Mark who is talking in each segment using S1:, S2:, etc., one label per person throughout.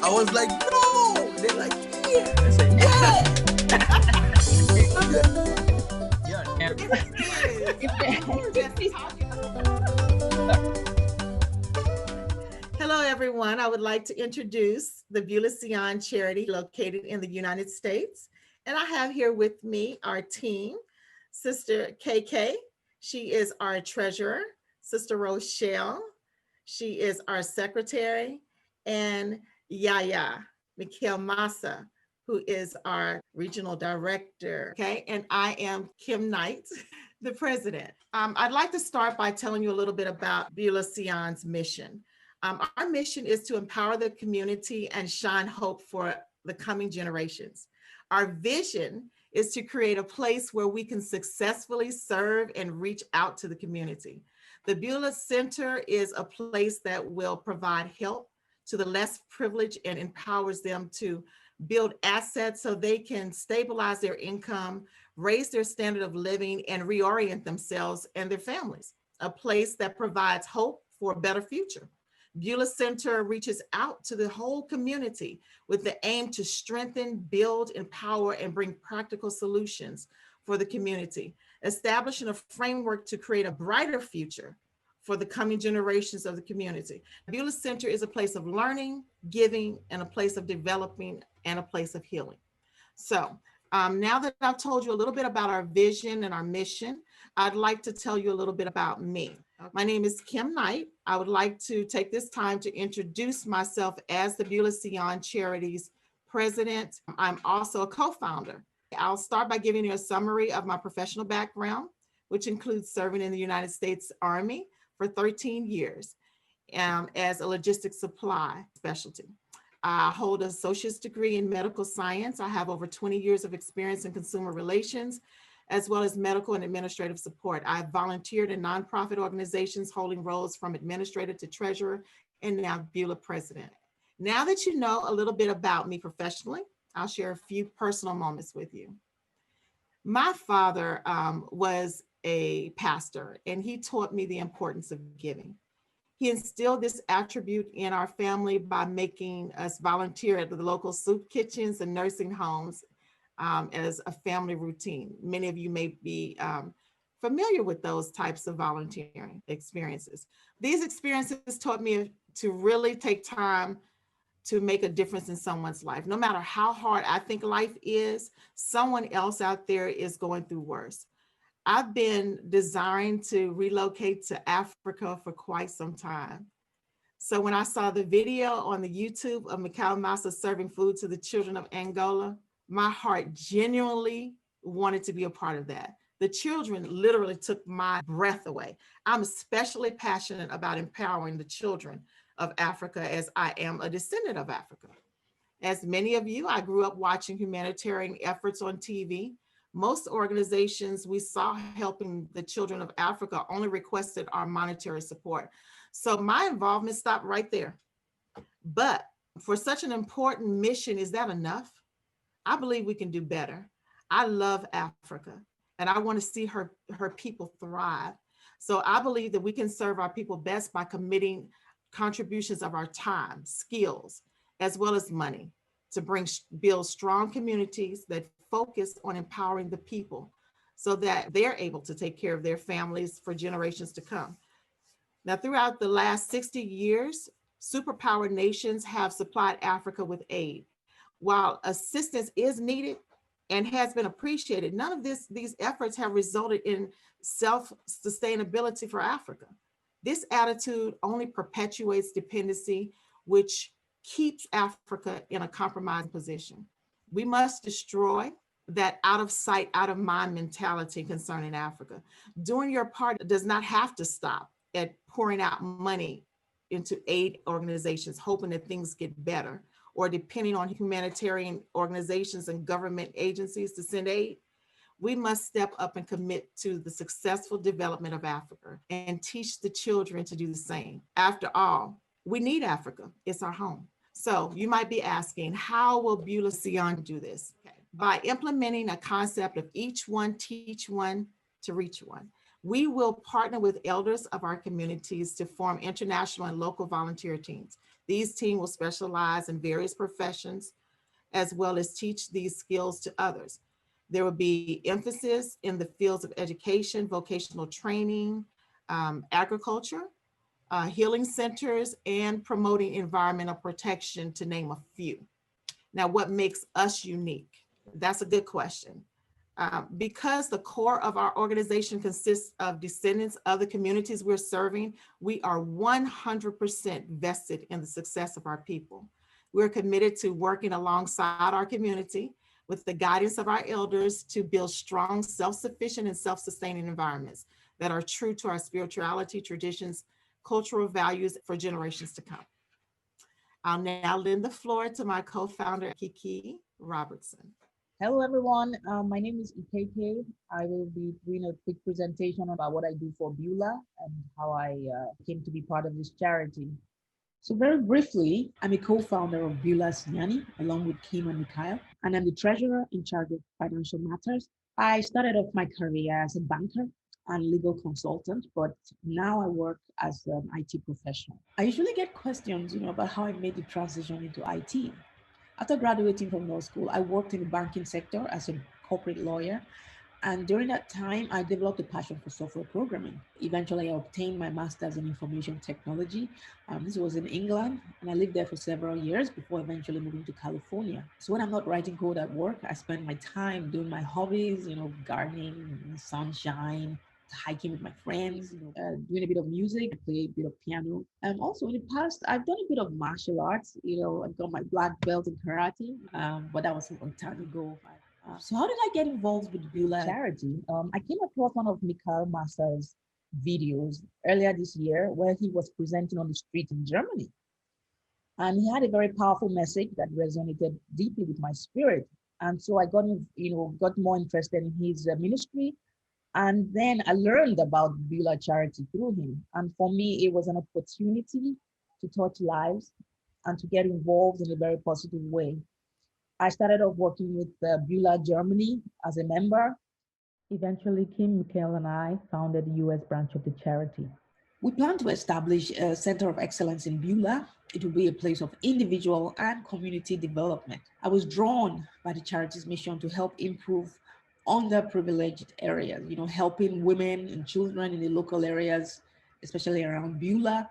S1: I was like, no. They're like, yeah. I said,
S2: Hello, everyone. I would like to introduce the Beulah Sion charity located in the United States. And I have here with me our team, Sister KK. She is our treasurer. Sister Rochelle. She is our secretary. And Yaya, MIKHAEL MASSA, who is our regional director. Okay. And I am Kim Knight, the president. I'd like to start by telling you a little bit about Beulah Sion's mission. Our mission is to empower the community and shine hope for the coming generations. Our vision is to create a place where we can successfully serve and reach out to the community. The Beulah Center is a place that will provide help to the less privileged and empowers them to build assets so they can stabilize their income, raise their standard of living, and reorient themselves and their families. A place that provides hope for a better future. Beulah Center reaches out to the whole community with the aim to strengthen, build, empower, and bring practical solutions for the community, establishing a framework to create a brighter future for the coming generations of the community. Beulah Center is a place of learning, giving, and a place of developing, and a place of healing. So now that I've told you a little bit about our vision and our mission, I'd like to tell you a little bit about me. My name is Kim Knight. I would like to take this time to introduce myself as the Beulah Sion Charities president. I'm also a co-founder. I'll start by giving you a summary of my professional background, which includes serving in the United States Army for 13 years as a logistics supply specialty. I hold an associate's degree in medical science. I have over 20 years of experience in consumer relations, as well as medical and administrative support. I've volunteered in nonprofit organizations holding roles from administrator to treasurer, and now Beulah president. Now that you know a little bit about me professionally, I'll share a few personal moments with you. My father was a pastor, and he taught me the importance of giving. He instilled this attribute in our family by making us volunteer at the local soup kitchens and nursing homes as a family routine. Many of you may be familiar with those types of volunteering experiences. These experiences taught me to really take time to make a difference in someone's life. No matter how hard I think life is, someone else out there is going through worse. I've been desiring to relocate to Africa for quite some time. So when I saw the video on the YouTube of MIKHAEL MASSA serving food to the children of Angola, my heart genuinely wanted to be a part of that. The children literally took my breath away. I'm especially passionate about empowering the children of Africa as I am a descendant of Africa. As many of you, I grew up watching humanitarian efforts on TV. Most organizations we saw helping the children of Africa only requested our monetary support. So my involvement stopped right there. But for such an important mission, is that enough? I believe we can do better. I love Africa, and I want to see her people thrive. So I believe that we can serve our people best by committing contributions of our time, skills, as well as money to build strong communities that focus on empowering the people so that they're able to take care of their families for generations to come. Now, throughout the last 60 years, superpower nations have supplied Africa with aid. While assistance is needed and has been appreciated, none of these efforts have resulted in self-sustainability for Africa. This attitude only perpetuates dependency, which keeps Africa in a compromised position. We must destroy that out of sight, out of mind mentality concerning Africa. Doing your part does not have to stop at pouring out money into aid organizations, hoping that things get better, or depending on humanitarian organizations and government agencies to send aid. We must step up and commit to the successful development of Africa and teach the children to do the same. After all, we need Africa. It's our home. So you might be asking, how will Beulah Sion do this? Okay. By implementing a concept of each one, teach one to reach one. We will partner with elders of our communities to form international and local volunteer teams. These teams will specialize in various professions as well as teach these skills to others. There will be emphasis in the fields of education, vocational training, agriculture, healing centers, and promoting environmental protection, to name a few. Now, what makes us unique? That's a good question. Because the core of our organization consists of descendants of the communities we're serving, we are 100% vested in the success of our people. We're committed to working alongside our community with the guidance of our elders to build strong, self-sufficient, and self-sustaining environments that are true to our spirituality, traditions, cultural values for generations to come. I'll now lend the floor to my co-founder, Kiki Robertson.
S3: Hello, everyone. My name is MIKHAEL. I will be doing a quick presentation about what I do for Beulah and how I came to be part of this charity. So very briefly, I'm a co-founder of Beulah Sion, along with Kim and MIKHAEL, and I'm the treasurer in charge of financial matters. I started off my career as a banker and legal consultant, but now I work as an IT professional. I usually get questions, about how I made the transition into IT. After graduating from law school, I worked in the banking sector as a corporate lawyer. And during that time, I developed a passion for software programming. Eventually, I obtained my master's in information technology. This was in England, and I lived there for several years before eventually moving to California. So when I'm not writing code at work, I spend my time doing my hobbies, gardening, sunshine, hiking with my friends, doing a bit of music, I play a bit of piano. And also in the past, I've done a bit of martial arts. I've got my black belt in karate, but that was a long time ago. So how did I get involved with Beulah charity? I came across one of MASSA's videos earlier this year where he was presenting on the street in Germany. And he had a very powerful message that resonated deeply with my spirit. And so I got more interested in his ministry. And then I learned about Beulah charity through him. And for me, it was an opportunity to touch lives and to get involved in a very positive way. I started off working with Beulah Germany as a member. Eventually, Kim, MIKHAEL, and I founded the US branch of the charity. We plan to establish a center of excellence in Beulah. It will be a place of individual and community development. I was drawn by the charity's mission to help improve underprivileged areas, helping women and children in the local areas, especially around Beulah.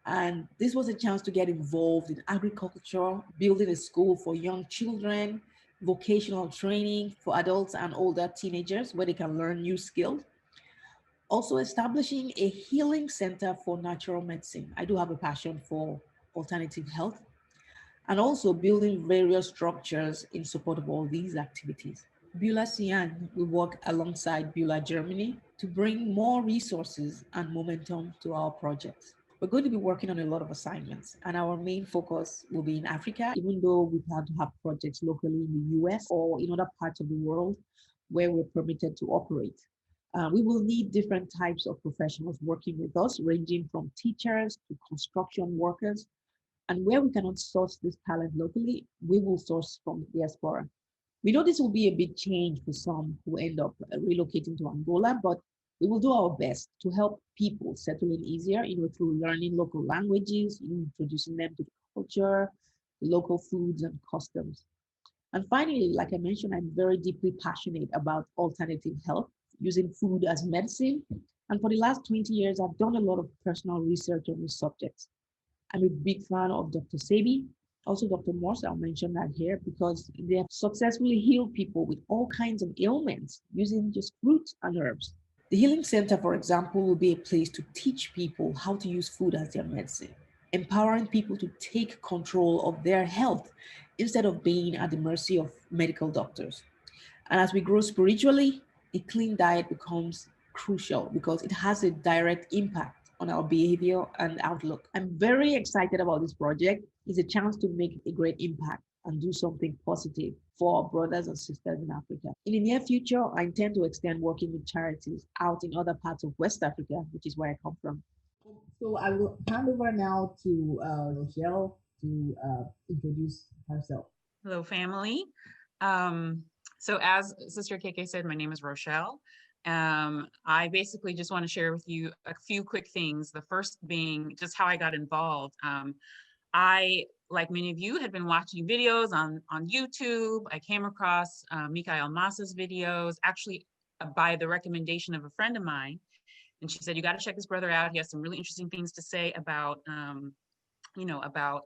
S3: And this was a chance to get involved in agriculture, building a school for young children, vocational training for adults and older teenagers where they can learn new skills. Also establishing a healing center for natural medicine. I do have a passion for alternative health. And also building various structures in support of all these activities. Beulah Sion will work alongside Beulah Germany to bring more resources and momentum to our projects. We're going to be working on a lot of assignments, and our main focus will be in Africa, even though we plan to have projects locally in the US or in other parts of the world where we're permitted to operate. We will need different types of professionals working with us, ranging from teachers to construction workers. And where we cannot source this talent locally, we will source from the diaspora. We know this will be a big change for some who end up relocating to Angola, but we will do our best to help people settle in easier, through learning local languages, introducing them to the culture, the local foods and customs. And finally, like I mentioned, I'm very deeply passionate about alternative health, using food as medicine. And for the last 20 years, I've done a lot of personal research on these subjects. I'm a big fan of Dr. Sebi, also Dr. Morse. I'll mention that here because they have successfully healed people with all kinds of ailments using just fruits and herbs. The Healing Center, for example, will be a place to teach people how to use food as their medicine, empowering people to take control of their health instead of being at the mercy of medical doctors. And as we grow spiritually, a clean diet becomes crucial because it has a direct impact on our behavior and outlook. I'm very excited about this project. It's a chance to make a great impact and do something positive for our brothers and sisters in Africa. In the near future, I intend to extend working with charities out in other parts of West Africa, which is where I come from. So I will hand over now to Rochelle to introduce herself.
S4: Hello, family. So as Sister KK said, my name is Rochelle. I basically just want to share with you a few quick things. The first being just how I got involved. I, like many of you, had been watching videos on YouTube. I came across MIKHAEL Massa's videos, actually by the recommendation of a friend of mine. And she said, you got to check this brother out. He has some really interesting things to say about, about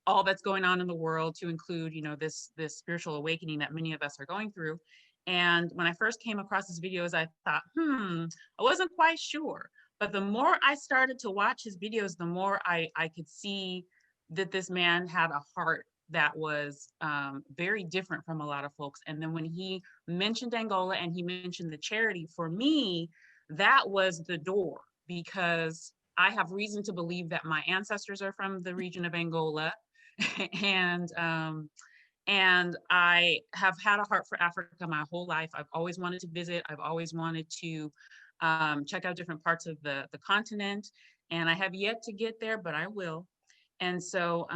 S4: all that's going on in the world, to include, this spiritual awakening that many of us are going through. And when I first came across his videos, I thought, I wasn't quite sure. But the more I started to watch his videos, the more I could see that this man had a heart that was very different from a lot of folks. And then when he mentioned Angola and he mentioned the charity, for me, that was the door, because I have reason to believe that my ancestors are from the region of Angola. and I have had a heart for Africa my whole life. I've always wanted to visit. I've always wanted to check out different parts of the continent. And I have yet to get there, but I will. And so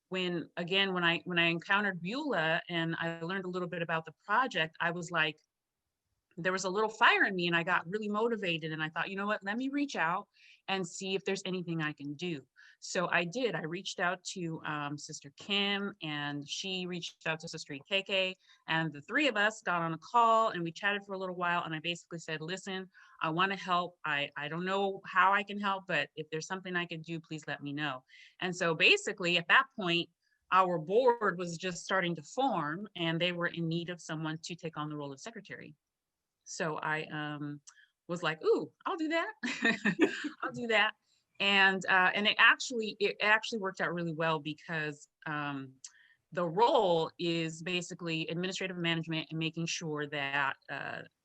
S4: when I encountered Beulah and I learned a little bit about the project, I was like, there was a little fire in me, and I got really motivated, and I thought, you know what, let me reach out and see if there's anything I can do. So I did. I reached out to Sister Kim, and she reached out to Sister EKK, and the three of us got on a call and we chatted for a little while. And I basically said, listen, I want to help. I don't know how I can help, but if there's something I can do, please let me know. And so basically at that point, our board was just starting to form, and they were in need of someone to take on the role of secretary. So I was like, ooh, I'll do that. I'll do that. And it actually worked out really well, because the role is basically administrative management and making sure that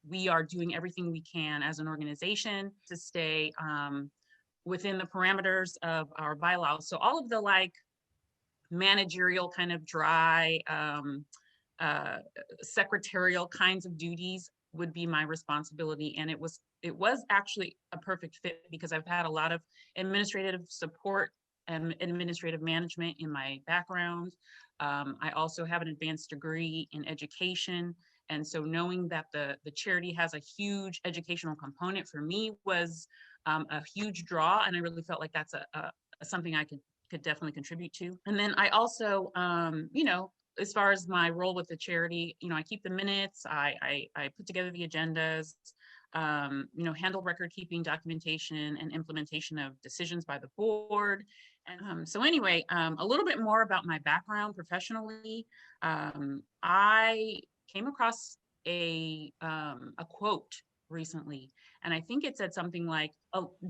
S4: we are doing everything we can as an organization to stay within the parameters of our bylaws. So all of the managerial kind of dry secretarial kinds of duties would be my responsibility. And it was actually a perfect fit, because I've had a lot of administrative support and administrative management in my background. I also have an advanced degree in education. And so knowing that the charity has a huge educational component for me was a huge draw. And I really felt like that's something I could definitely contribute to. And then I also, as far as my role with the charity, I keep the minutes, I put together the agendas, handle record keeping, documentation, and implementation of decisions by the board. And so anyway, a little bit more about my background professionally. I came across a quote recently, and I think it said something like,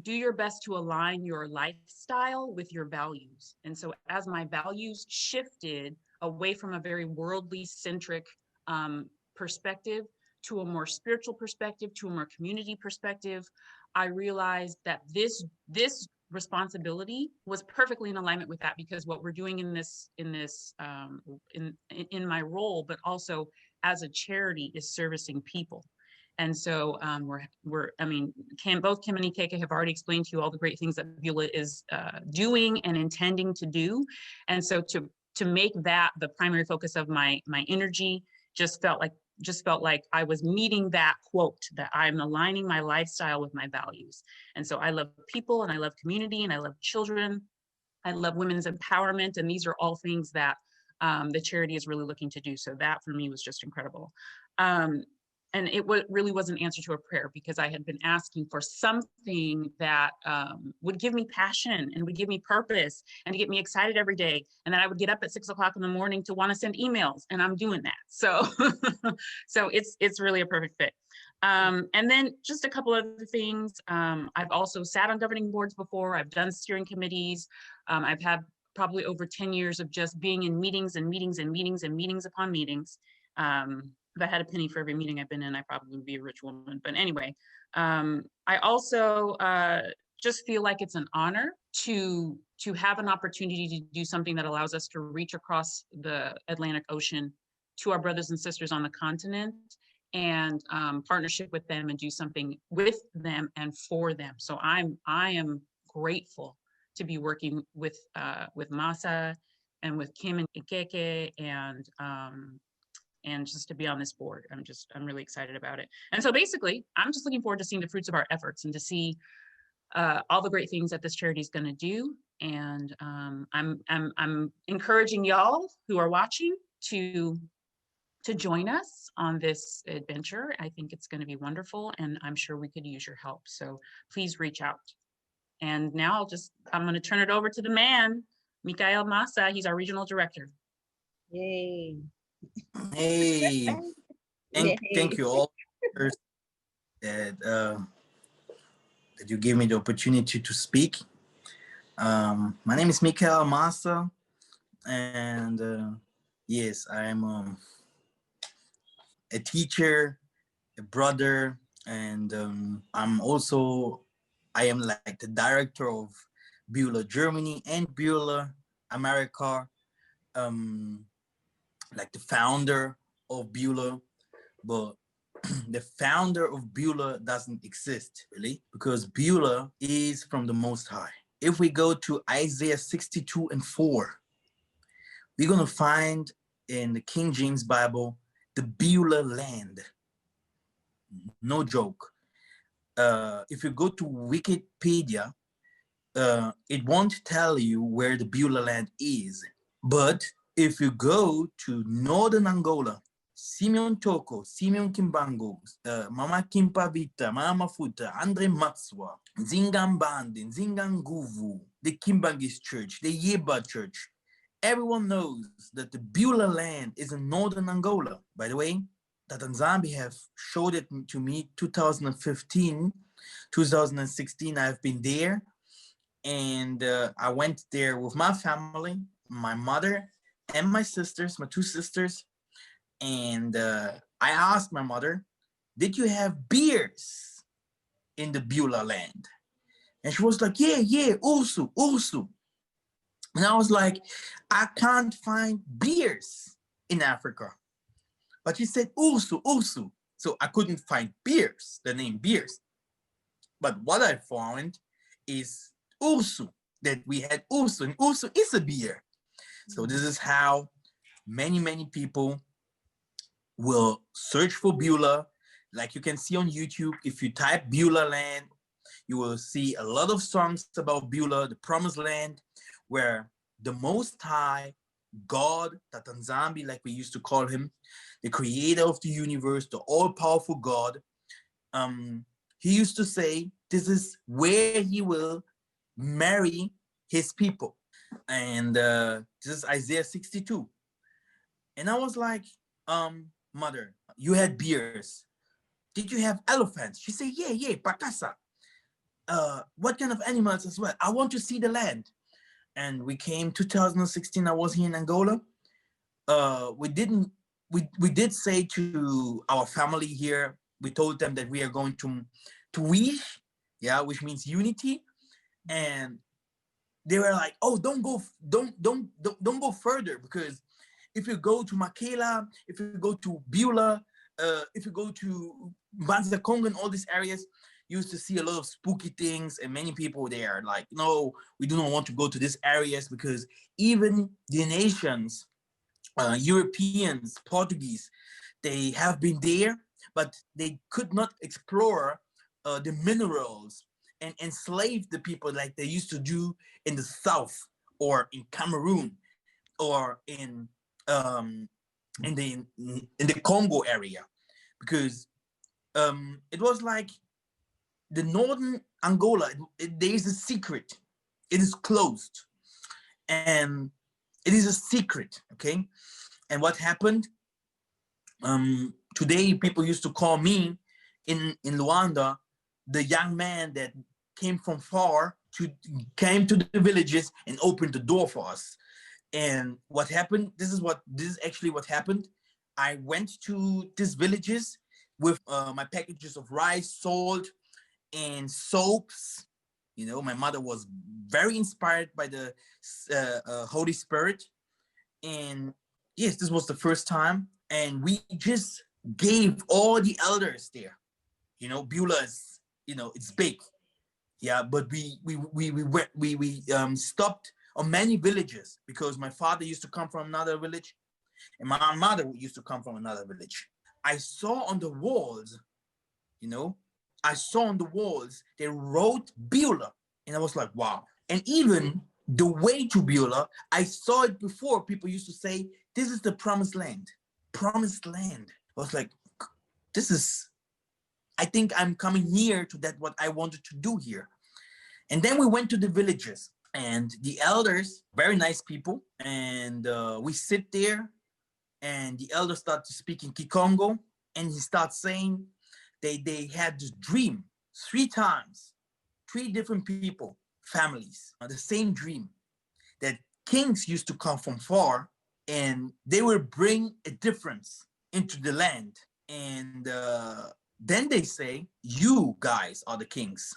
S4: do your best to align your lifestyle with your values. And so as my values shifted away from a very worldly centric perspective to a more spiritual perspective, to a more community perspective, I realized that this responsibility was perfectly in alignment with that, because what we're doing in my role, but also as a charity, is servicing people. And so both Kim and EKK have already explained to you all the great things that Beulah is doing and intending to do. And so to make that the primary focus of my energy just felt like I was meeting that quote, that I'm aligning my lifestyle with my values. And so I love people, and I love community, and I love children. I love women's empowerment. And these are all things that the charity is really looking to do. So that for me was just incredible. And it really was an answer to a prayer, because I had been asking for something that would give me passion and would give me purpose and to get me excited every day. And then I would get up at 6 o'clock in the morning to want to send emails, and I'm doing that. So, so it's really a perfect fit. And then just a couple other things. I've also sat on governing boards before. I've done steering committees. I've had probably over 10 years of just being in meetings and meetings and meetings and meetings upon meetings. If I had a penny for every meeting I've been in, I probably would be a rich woman. But anyway, I also just feel like it's an honor to have an opportunity to do something that allows us to reach across the Atlantic Ocean to our brothers and sisters on the continent, and partnership with them and do something with them and for them. So I am grateful to be working with MASSA and with Kim and EKK, and just to be on this board. I'm really excited about it. And so basically, I'm just looking forward to seeing the fruits of our efforts and to see all the great things that this charity is going to do. And I'm encouraging y'all who are watching to join us on this adventure. I think it's going to be wonderful, and I'm sure we could use your help. So please reach out. And now I'm going to turn it over to the man, MIKHAEL MASSA. He's our regional director.
S3: Yay.
S1: Hey, thank
S3: Yay.
S1: you all first that you gave me the opportunity to speak. My name is MIKHAEL MASSA, and yes, I am a teacher, a brother, and I am like the director of Beulah Germany and Beulah America, like the founder of Beulah, but the founder of Beulah doesn't exist really, because Beulah is from the Most High. If we go to Isaiah 62:4, we're gonna find in the King James Bible the Beulah land. No joke. If you go to Wikipedia, it won't tell you where the Beulah land is. But if you go to northern Angola, Simeon Toko, Simeon Kimbango, Mama Kimpavita, Mama Futa, Andre Matswa, Zingambandi, Zinganguvu, the Kimbangis Church, the Yeba Church, everyone knows that the Beulah land is in northern Angola. By the way, Tatanzambi have showed it to me 2015, 2016. I've been there, and I went there with my family, my mother and my sisters, my two sisters. And I asked my mother, did you have beers in the Beulah land? And she was like, yeah, also. And I was like, I can't find beers in Africa. But she said, also. So I couldn't find beers, the name beers. But what I found is also, that we had also, and also is a beer. So this is how many people will search for Beulah. Like you can see on YouTube, if you type Beulah land, you will see a lot of songs about Beulah, the promised land, where the Most High God, Tatanzambi, like we used to call him, the creator of the universe, the all-powerful God, he used to say this is where he will marry his people. And this is Isaiah 62. And I was like, mother, you had beers. Did you have elephants? She said, yeah, pakasa. What kind of animals as well? I want to see the land. And we came 2016. I was here in Angola. We did say to our family here, we told them that we are going to wish, yeah, which means unity. And they were like, oh, don't go further, because if you go to MIKHAEL, if you go to Beulah, if you go to Banza Congo and all these areas, you used to see a lot of spooky things, and many people there are like, no, we do not want to go to these areas, because even the nations, Europeans, Portuguese, they have been there, but they could not explore the minerals and enslave the people like they used to do in the South, or in Cameroon, or in the Congo area, because it was like the northern Angola. There is a secret. It is closed, and it is a secret. Okay, and what happened? Today, people used to call me in Luanda the young man that came from far came to the villages and opened the door for us. And what happened? This is actually what happened. I went to these villages with my packages of rice, salt, and soaps. You know, my mother was very inspired by the Holy Spirit. And yes, this was the first time. And we just gave all the elders there. You know, Beulah is, you know, it's big. Yeah, but we stopped on many villages, because my father used to come from another village and my mother used to come from another village. I saw on the walls, you know, they wrote Beulah, and I was like, wow. And even the way to Beulah, I saw it before. People used to say, this is the promised land. Promised land. I was like, this is, I think I'm coming near to that, what I wanted to do here. And then we went to the villages, and the elders, very nice people. And we sit there, and the elders start to speak in Kikongo, and he starts saying they had this dream 3 times, 3 different people, families, the same dream, that kings used to come from far, and they will bring a difference into the land. And then they say, you guys are the kings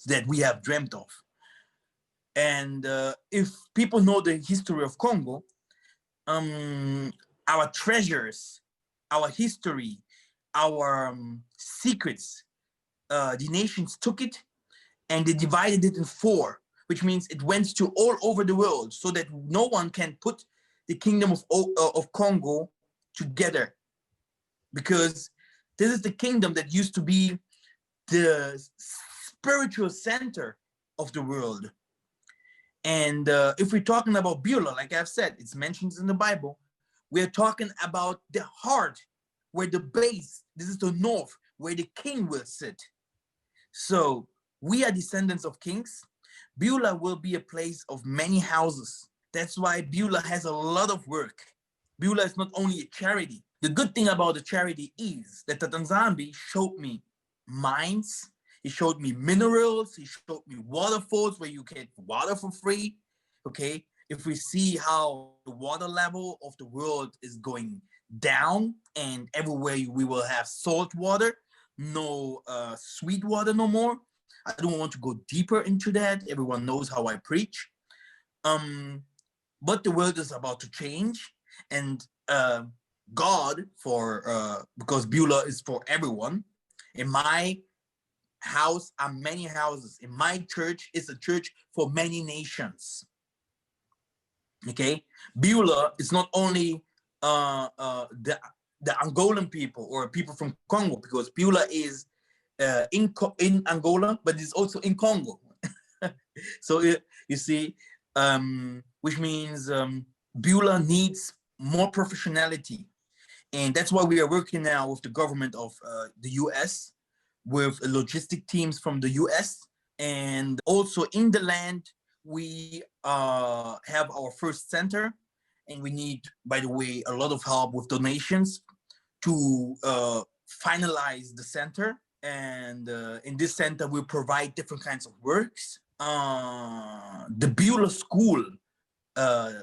S1: that we have dreamt of. And if people know the history of Congo, our treasures, our history, our secrets, the nations took it and they divided it in 4, which means it went to all over the world, so that no one can put the kingdom of Congo together, because this is the kingdom that used to be the spiritual center of the world. And if we're talking about Beulah, like I've said, it's mentioned in the Bible, we're talking about the heart, where the base, this is the north, where the king will sit. So we are descendants of kings. Beulah will be a place of many houses. That's why Beulah has a lot of work. Beulah is not only a charity. The good thing about the charity is that the Tanzambi showed me mines, he showed me minerals, he showed me waterfalls where you get water for free, okay? If we see how the water level of the world is going down, and everywhere we will have salt water, no sweet water no more. I don't want to go deeper into that. Everyone knows how I preach. But the world is about to change, and God, because Beulah is for everyone. In my house are many houses. In my church is a church for many nations. Okay, Beulah is not only the Angolan people or people from Congo, because Beulah is in Angola, but it's also in Congo. So you see, which means Beulah needs more professionality. And that's why we are working now with the government of the US, with logistic teams from the US. And also in the land, we have our first center. And we need, by the way, a lot of help with donations to finalize the center. And in this center, we provide different kinds of works. The Beulah School,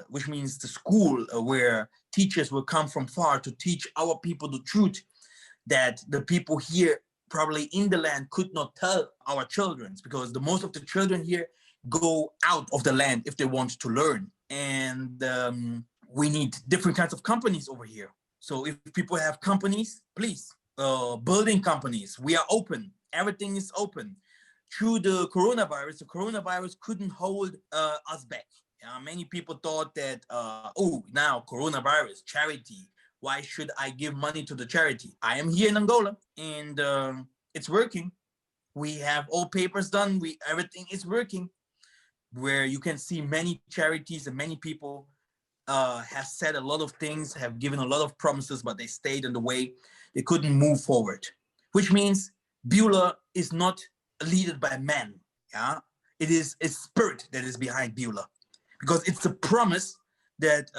S1: which means the school where teachers will come from far to teach our people the truth that the people here probably in the land could not tell our children, because the most of the children here go out of the land if they want to learn. And we need different kinds of companies over here. So if people have companies, please, building companies, we are open. Everything is open. Through the coronavirus couldn't hold us back. Many people thought that, oh, now coronavirus, charity, why should I give money to the charity? I am here in Angola, and it's working. We have all papers done. Everything is working. Where you can see many charities and many people have said a lot of things, have given a lot of promises, but they stayed in the way. They couldn't move forward, which means Beulah is not led by men. Yeah, it is a spirit that is behind Beulah, because it's a promise that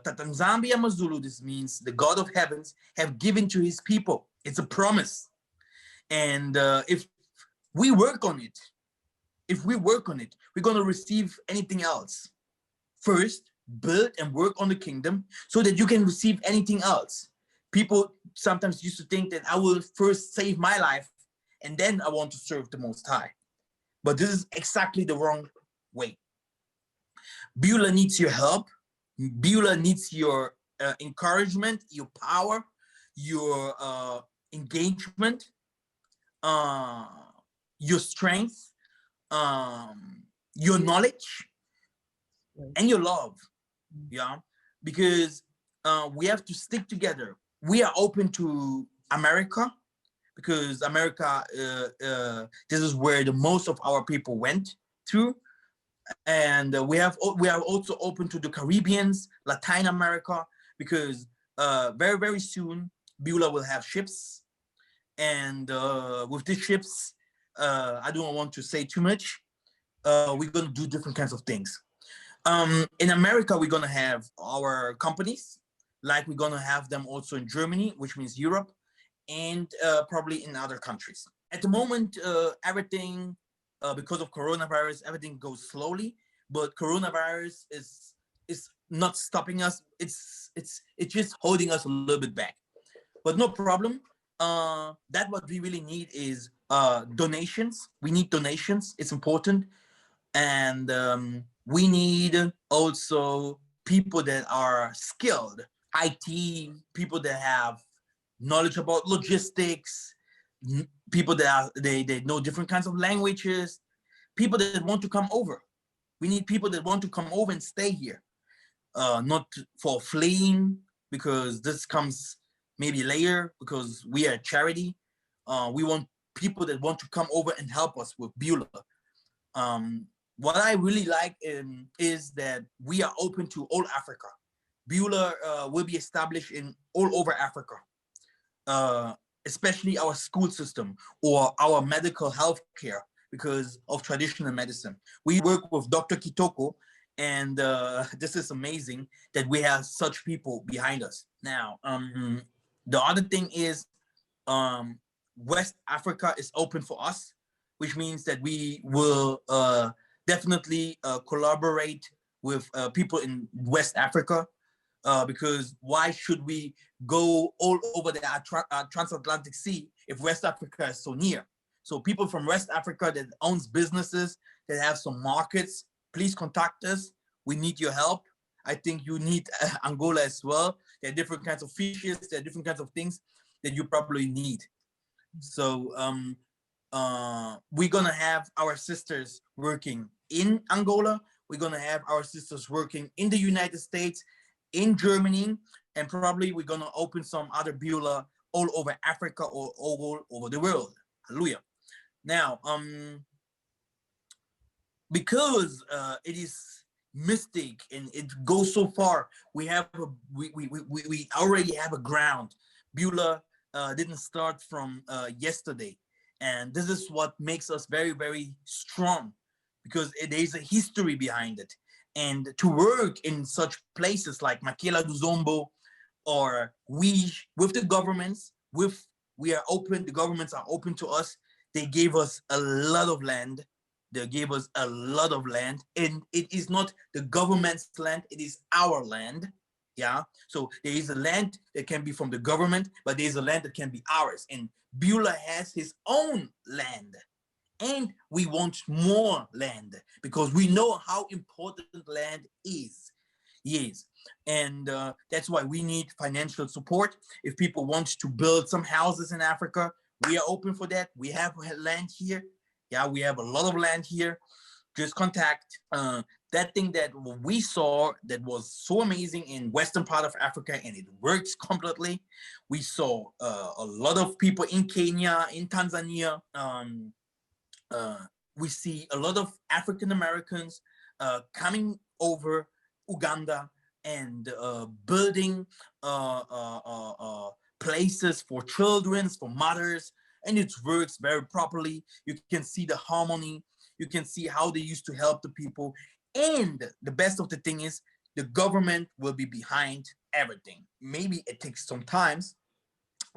S1: Tatanzambi Amazulu, this means the God of heavens, have given to his people. It's a promise. And if we work on it, we're going to receive anything else. First, build and work on the kingdom so that you can receive anything else. People sometimes used to think that I will first save my life and then I want to serve the Most High. But this is exactly the wrong way. Beulah needs your help. Beulah needs your encouragement, your power, your engagement, your strength, your knowledge, and your love. Yeah, because we have to stick together. We are open to America, because America, this is where the most of our people went through. And we are also open to the Caribbeans, Latin America, because very, very soon, Beulah will have ships. And with these ships, I don't want to say too much. We're going to do different kinds of things. In America, we're going to have our companies, like we're going to have them also in Germany, which means Europe, and probably in other countries. At the moment, everything, because of coronavirus, everything goes slowly, but coronavirus is not stopping us. It's just holding us a little bit back, but no problem. That what we really need is donations. We need donations. It's important. And we need also people that are skilled, IT, people that have knowledge about logistics, people that they know different kinds of languages, people that want to come over. We need people that want to come over and stay here, not for fleeing, because this comes maybe later, because we are a charity. We want people that want to come over and help us with Beulah. What I really like is that we are open to all Africa. Beulah will be established in all over Africa, especially our school system or our medical health care because of traditional medicine. We work with Dr. Kitoko, and this is amazing that we have such people behind us. Now, the other thing is West Africa is open for us, which means that we will definitely collaborate with people in West Africa, because why should we go all over the transatlantic sea if West Africa is so near? So people from West Africa that owns businesses, that have some markets, please contact us. We need your help. I think you need Angola as well. There are different kinds of fishes, there are different kinds of things that you probably need. So we're gonna have our sisters working in Angola. We're gonna have our sisters working in the United States, in Germany, and probably we're gonna open some other Beulah all over Africa or all over the world. Hallelujah. Now, because it is mystic and it goes so far, we already have a ground. Beulah didn't start from yesterday, and this is what makes us very, very strong, because there's a history behind it. And to work in such places like Makela do Zombo, or we with the governments, we are open, the governments are open to us. They gave us a lot of land. They gave us a lot of land, and it is not the government's land, it is our land. Yeah, so there is a land that can be from the government, but there is a land that can be ours. And Beulah has his own land, and we want more land because we know how important land is. Yes, and that's why we need financial support. If people want to build some houses in Africa, we are open for that. We have land here. Yeah, we have a lot of land here. Just contact. That thing that we saw that was so amazing in western part of Africa, and it works completely. We saw a lot of people in Kenya, in Tanzania. We see a lot of African Americans coming over Uganda and building places for children, for mothers, and it works very properly. You can see the harmony. You can see how they used to help the people. And the best of the thing is the government will be behind everything. Maybe it takes some time.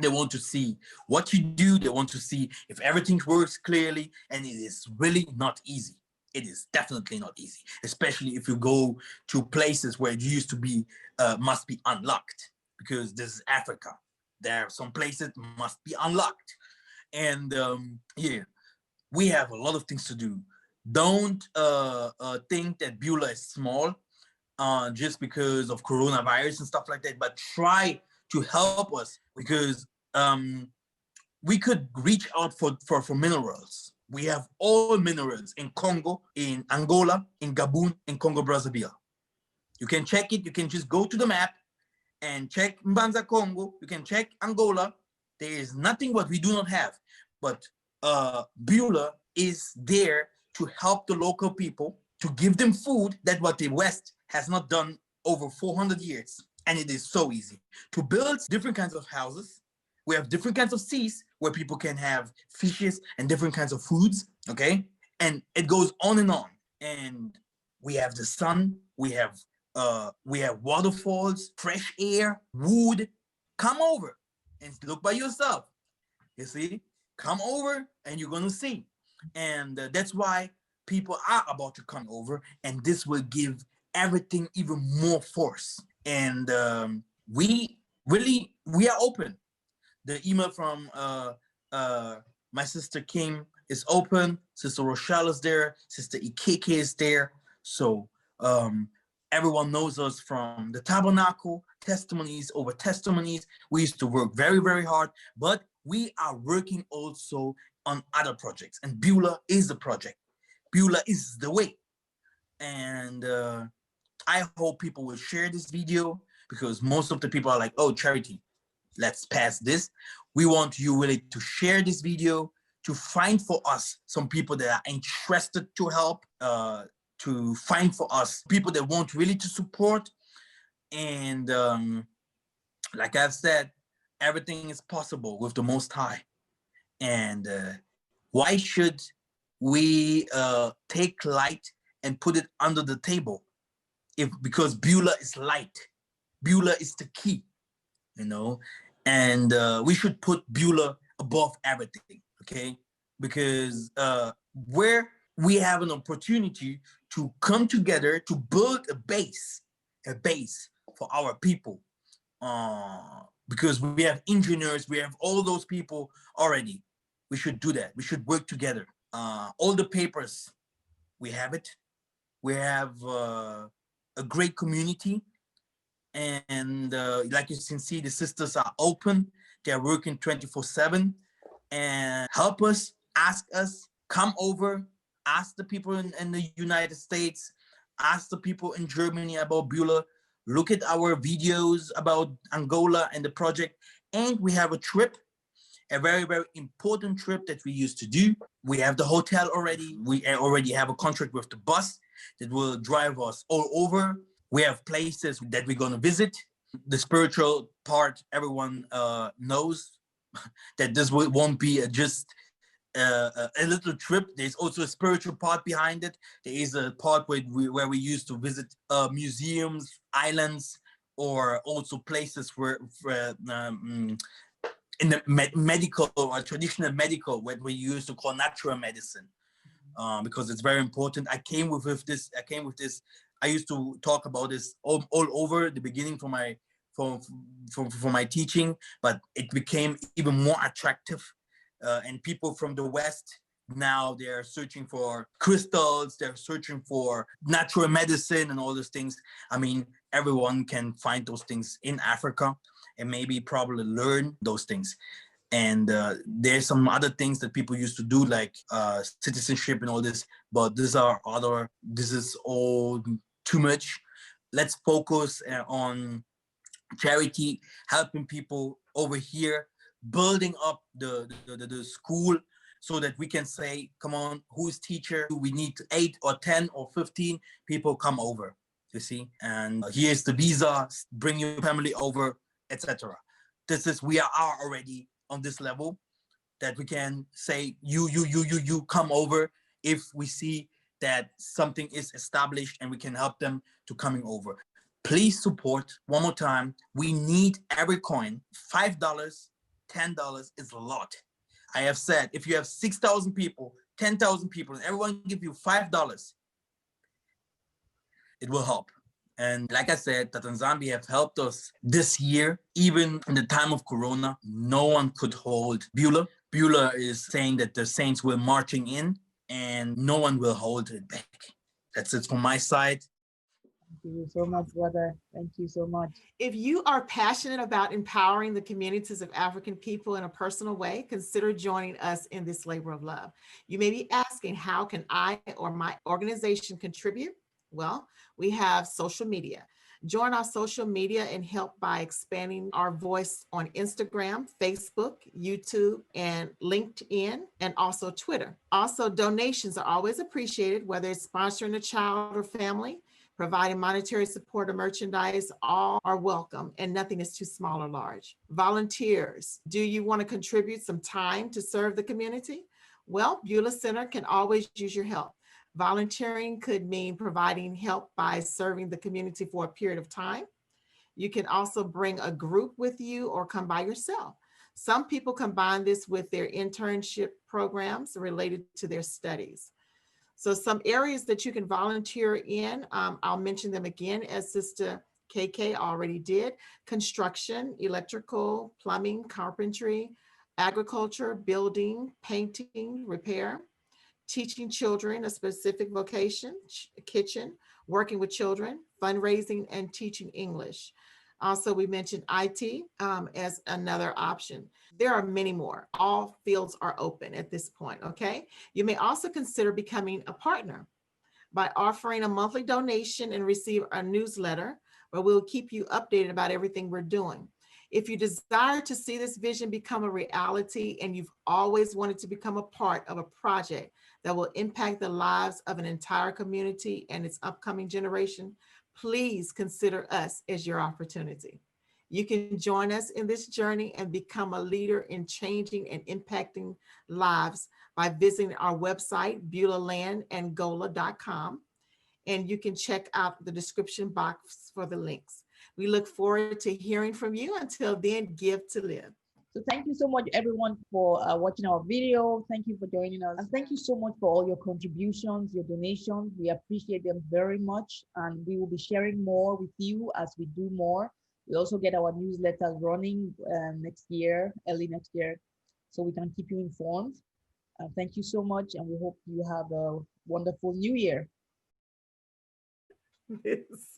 S1: They want to see what you do. They want to see if everything works clearly, and it is really not easy. It is definitely not easy, especially if you go to places where it used to be, must be unlocked, because this is Africa. There are some places must be unlocked. And yeah, we have a lot of things to do. Don't think that Beulah is small just because of coronavirus and stuff like that, but try to help us, because we could reach out for minerals. We have all minerals in Congo, in Angola, in Gabon, in Congo Brazzaville. You can check it. You can just go to the map and check Mbanza Congo. You can check Angola. There is nothing what we do not have. But Beulah is there to help the local people, to give them food. That's what the West has not done over 400 years. And it is so easy to build different kinds of houses. We have different kinds of seas where people can have fishes and different kinds of foods, okay? And it goes on and on. And we have the sun, we have waterfalls, fresh air, wood. Come over and look by yourself. You see, come over and you're gonna see. And that's why people are about to come over, and this will give everything even more force. And we are open. The email from my sister Kim is open. Sister Rochelle is there. Sister Ikeke is there. So everyone knows us from the tabernacle, testimonies over testimonies. We used to work very, very hard, but we are working also on other projects. And Beulah is the project. Beulah is the way. And I hope people will share this video, because most of the people are like, oh, Charity, let's pass this. We want you really to share this video, to find for us some people that are interested to help, to find for us people that want really to support. And like I've said, everything is possible with the Most High. And why should we take light and put it under the table? Because Beulah is light. Beulah is the key, you know? And we should put Beulah above everything, okay? Because where we have an opportunity to come together to build a base for our people. Because we have engineers, we have all those people already. We should do that. We should work together. All the papers, we have it. We have a great community. And like you can see, the sisters are open. They're working 24/7. And help us, ask us, come over, ask the people in the United States, ask the people in Germany about Beulah. Look at our videos about Angola and the project. And we have a trip, a very, very important trip that we used to do. We have the hotel already. We already have a contract with the bus that will drive us all over. We have places that we're going to visit. The spiritual part, everyone knows that this won't be just a little trip. There's also a spiritual part behind it. There is a part where we used to visit museums, islands, or also places where in the medical or traditional medical, what we used to call natural medicine, because it's very important. I came with this. I used to talk about this all over the beginning for my teaching, but it became even more attractive. And people from the West, now they're searching for crystals, they're searching for natural medicine and all those things. I mean, everyone can find those things in Africa and maybe probably learn those things. And there's some other things that people used to do, like citizenship and all this, but this is all too much. Let's focus on charity, helping people over here, building up the school, so that we can say, come on, who's teacher? We need 8 or 10 or 15 people come over, you see? And here's the visa, bring your family over, etc. We are already on this level that we can say, you come over if we see that something is established and we can help them to coming over. Please support. One more time, we need every coin. $5, $10 is a lot. I have said, if you have 6,000 people, 10,000 people, and everyone give you $5, it will help. And like I said, Tata Nzambi have helped us this year. Even in the time of Corona, no one could hold Beulah. Beulah is saying that the saints were marching in and no one will hold it back. That's it from my side.
S3: Thank you so much, brother. Thank you so much.
S2: If you are passionate about empowering the communities of African people in a personal way, consider joining us in this labor of love. You may be asking, how can I or my organization contribute? Well, we have social media. Join our social media and help by expanding our voice on Instagram, Facebook, YouTube, and LinkedIn, and also Twitter. Also, donations are always appreciated, whether it's sponsoring a child or family, providing monetary support or merchandise, all are welcome and nothing is too small or large. Volunteers, do you want to contribute some time to serve the community? Well, Beulah Center can always use your help. Volunteering could mean providing help by serving the community for a period of time. You can also bring a group with you or come by yourself. Some people combine this with their internship programs related to their studies. So some areas that you can volunteer in, I'll mention them again as Sister KK already did: construction, electrical, plumbing, carpentry, agriculture, building, painting, repair, teaching children a specific vocation, kitchen, working with children, fundraising, and teaching English. Also, we mentioned IT as another option. There are many more. All fields are open at this point, okay? You may also consider becoming a partner by offering a monthly donation and receive a newsletter where we'll keep you updated about everything we're doing. If you desire to see this vision become a reality and you've always wanted to become a part of a project that will impact the lives of an entire community and its upcoming generation, please consider us as your opportunity. You can join us in this journey and become a leader in changing and impacting lives by visiting our website, beulah.land.angola.com, and you can check out the description box for the links. We look forward to hearing from you. Until then, give to live.
S3: So thank you so much, everyone, for watching our video. Thank you for joining us. And thank you so much for all your contributions, your donations. We appreciate them very much. And we will be sharing more with you as we do more. We also get our newsletters running next year, early next year, so we can keep you informed. Thank you so much. And we hope you have a wonderful new year.
S2: Yes.